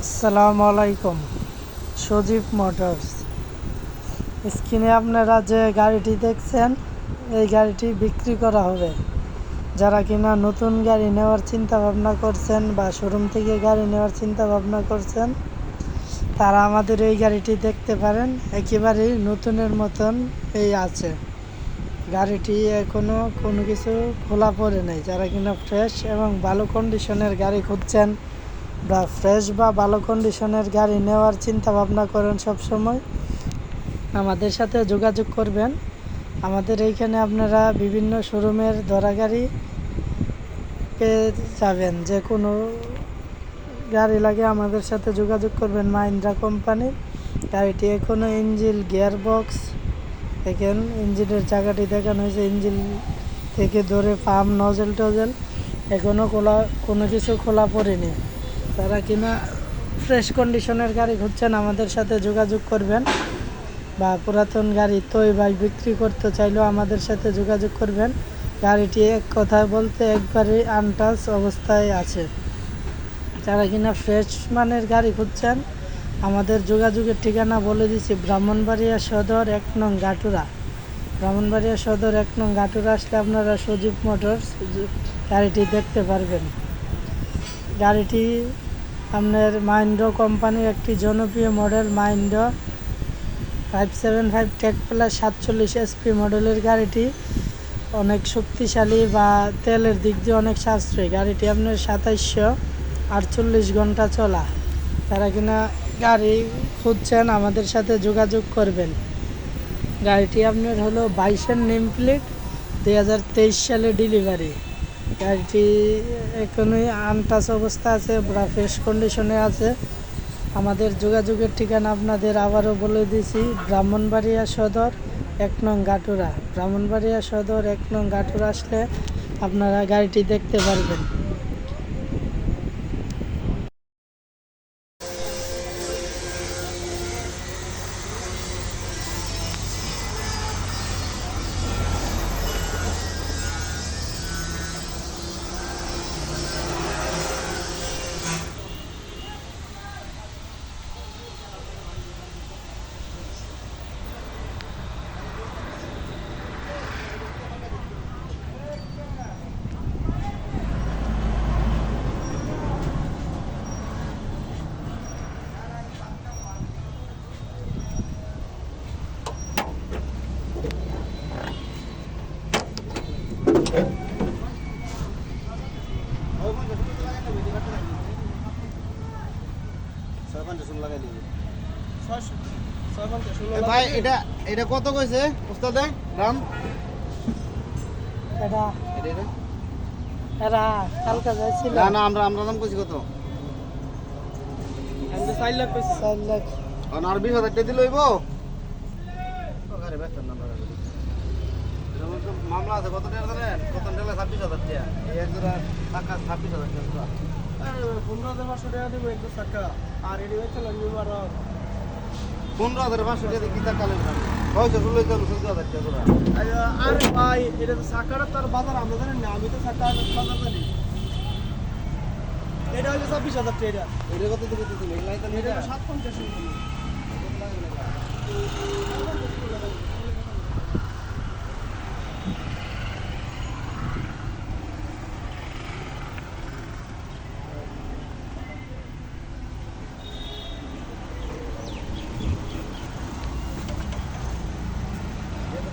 আসসালামু আলাইকুম। সজীব মোটরস। স্ক্রিনে আপনারা যে গাড়িটি দেখছেন, এই গাড়িটি বিক্রি করা হবে। যারা কিনা নতুন গাড়ি নেওয়ার চিন্তা ভাবনা করছেন বা শোরুম থেকে গাড়ি নেওয়ার চিন্তা ভাবনা করছেন, তারা আমাদের এই গাড়িটি দেখতে পারেন। একেবারেই নতুনের মতন এই আছে। গাড়িটি এখনও কোনো কিছু খোলা পড়ে নাই। যারা কিনা ফ্রেশ এবং ভালো কন্ডিশনের গাড়ি খুঁজছেন বা ফ্রেশ বা ভালো কন্ডিশনের গাড়ি নেওয়ার চিন্তা ভাবনা করেন, সবসময় আমাদের সাথে যোগাযোগ করবেন। আমাদের এইখানে আপনারা বিভিন্ন শোরুমের ধরা গাড়ি পেয়ে যাবেন। যে কোনো গাড়ি লাগে আমাদের সাথে যোগাযোগ করবেন। মাহিন্দ্রা কোম্পানির গাড়িটি এখনও ইঞ্জিন, গিয়ার বক্স দেখেন, ইঞ্জিনের জায়গাটি দেখানো হয়েছে। ইঞ্জিন থেকে ধরে পাম্প, নজেল টজেল এখনও কোনো কিছু খোলা পড়েনি। তারা কিনা ফ্রেশ কন্ডিশনের গাড়ি খুঁজছেন, আমাদের সাথে যোগাযোগ করবেন। বা পুরাতন গাড়ি ভাই বিক্রি করতে চাইলেও আমাদের সাথে যোগাযোগ করবেন। গাড়িটি এক কথায় বলতে একবারে আনটাচ অবস্থায় আছে। যারা কিনা ফ্রেশ মানের গাড়ি খুঁজছেন, আমাদের যোগাযোগের ঠিকানা বলে দিচ্ছি। ব্রাহ্মণবাড়িয়া সদর 1 নং গাটুরা। ব্রাহ্মণবাড়িয়া সদর 1 নং গাটুরা আসলে আপনারা সজীব মোটরস গাড়িটি দেখতে পারবেন। গাড়িটি আপনার মাহিন্দ্রা কোম্পানির একটি জনপ্রিয় model, Mahindra 575 tech plus 47 SP মডেলের গাড়িটি অনেক শক্তিশালী বা তেলের দিক দিয়ে অনেক সাশ্রয়ী। গাড়িটি আপনার 2748 ঘন্টা চলা। তারা কিনা গাড়ি খুঁজছেন, আমাদের সাথে যোগাযোগ করবেন। গাড়িটি আপনার হলো 22-এর নেম প্লেট, 2023 সালে ডেলিভারি। গাড়িটি এখনই আনটাচ অবস্থা আছে, পুরা ফ্রেশ কন্ডিশনে আছে। আমাদের যোগাযোগের ঠিকানা আপনাদের আবারও বলে দিয়েছি। ব্রাহ্মণবাড়িয়া সদর 1 নং গাটুরা। ব্রাহ্মণবাড়িয়া সদর 1 নং গাটুরা আসলে আপনারা গাড়িটি দেখতে পারবেন। ভাই এটা কত কইছে উস্তাদ দাম? এটা এটা এরা কালকে যাইছিল। না না, আমরা দাম কইছি কত? 4 লাখ কইছে। 4 লাখ আর 20,000 টাকা দিলে হইব? আরে ব্যস্ত না বাবা, এটা বলতে মামলা আছে। কত টাকা জানেন? কত টাকা? 26,000 টাকা। এই এক জোড়া টাকা 26,000 টাকা। আরে 15,500 টাকা দেব এক টাকা। আর এডি হইছিল নিউমার 15,500 টাকা কি টাকা লেন? হয়তো 16,000 টাকা জোড়া। আরে ভাই, এটা তো সাকারা তার বাজার আমরা জানি না। আমি তো সাকারা বাজার জানি। এটা হলো 26,000 টাকা। এটা কত দিকে দিছিল? এই লাইন এটা 750 টাকা। এটা